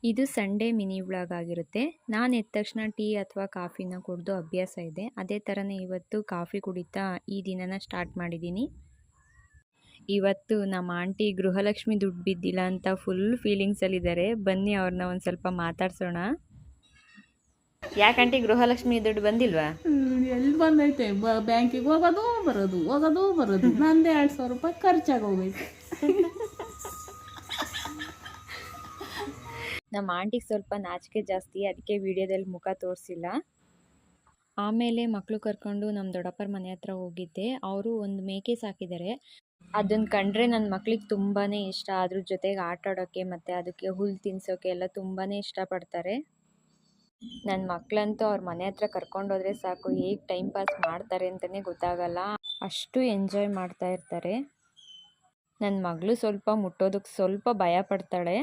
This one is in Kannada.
ಇದು ಸಂಡೇ ಮಿನಿ ವ್ಲಾಗ್ ಆಗಿರುತ್ತೆ. ನಾನು ಎದ್ದ ತಕ್ಷಣ ಟೀ ಅಥವಾ ಕಾಫಿನ ಕುಡಿದು ಅಭ್ಯಾಸ ಇದೆ. ಅದೇ ಥರನೇ ಇವತ್ತು ಕಾಫಿ ಕುಡಿತಾ ಈ ದಿನನ ಸ್ಟಾರ್ಟ್ ಮಾಡಿದ್ದೀನಿ. ಇವತ್ತು ನಮ್ಮ ಆಂಟಿ ಗೃಹಲಕ್ಷ್ಮಿ ದುಡ್ಡು ಬಿದ್ದಿಲ್ಲ ಅಂತ ಫುಲ್ ಫೀಲಿಂಗ್ಸಲ್ಲಿದ್ದಾರೆ. ಬನ್ನಿ ಅವ್ರನ್ನ ಒಂದು ಸ್ವಲ್ಪ ಮಾತಾಡ್ಸೋಣ. ಯಾಕಂಟಿ ಗೃಹಲಕ್ಷ್ಮಿ ದುಡ್ಡು ಬಂದಿಲ್ವಾ? ಎಲ್ಲಿ ಬಂದೈತೆ? ಬ್ಯಾಂಕಿಗೆ ಹೋಗೋದು ಬರೋದು ನಂದೇ 2,000 ರೂಪಾಯಿ ಖರ್ಚಾಗೋಗೈತೆ. ನಮ್ಮ ಆಂಟಿಗೆ ಸ್ವಲ್ಪ ನಾಚಿಕೆ ಜಾಸ್ತಿ, ಅದಕ್ಕೆ ವಿಡಿಯೋದಲ್ಲಿ ಮುಖ ತೋರಿಸಿಲ್ಲ. ಆಮೇಲೆ ಮಕ್ಕಳು ಕರ್ಕೊಂಡು ನಮ್ಮ ದೊಡ್ಡಪ್ಪರ ಮನೆ ಹತ್ರ ಹೋಗಿದ್ದೆ. ಅವರು ಒಂದು ಮೇಕೆ ಸಾಕಿದ್ದಾರೆ. ಅದನ್ನು ಕಂಡ್ರೆ ನನ್ನ ಮಕ್ಳಿಗೆ ತುಂಬಾ ಇಷ್ಟ. ಅದ್ರ ಜೊತೆಗೆ ಆಟ ಆಡೋಕ್ಕೆ ಮತ್ತು ಅದಕ್ಕೆ ಹುಲ್ಲು ತಿನ್ಸೋಕ್ಕೆ ಎಲ್ಲ ತುಂಬಾ ಇಷ್ಟಪಡ್ತಾರೆ. ನನ್ನ ಮಕ್ಕಳಂತೂ ಅವ್ರ ಮನೆ ಹತ್ರ ಕರ್ಕೊಂಡೋದ್ರೆ ಸಾಕು, ಹೇಗೆ ಟೈಮ್ ಪಾಸ್ ಮಾಡ್ತಾರೆ ಅಂತಲೇ ಗೊತ್ತಾಗಲ್ಲ, ಅಷ್ಟು ಎಂಜಾಯ್ ಮಾಡ್ತಾ ಇರ್ತಾರೆ. ನನ್ನ ಮಗಳು ಸ್ವಲ್ಪ ಮುಟ್ಟೋದಕ್ಕೆ ಸ್ವಲ್ಪ ಭಯ ಪಡ್ತಾಳೆ.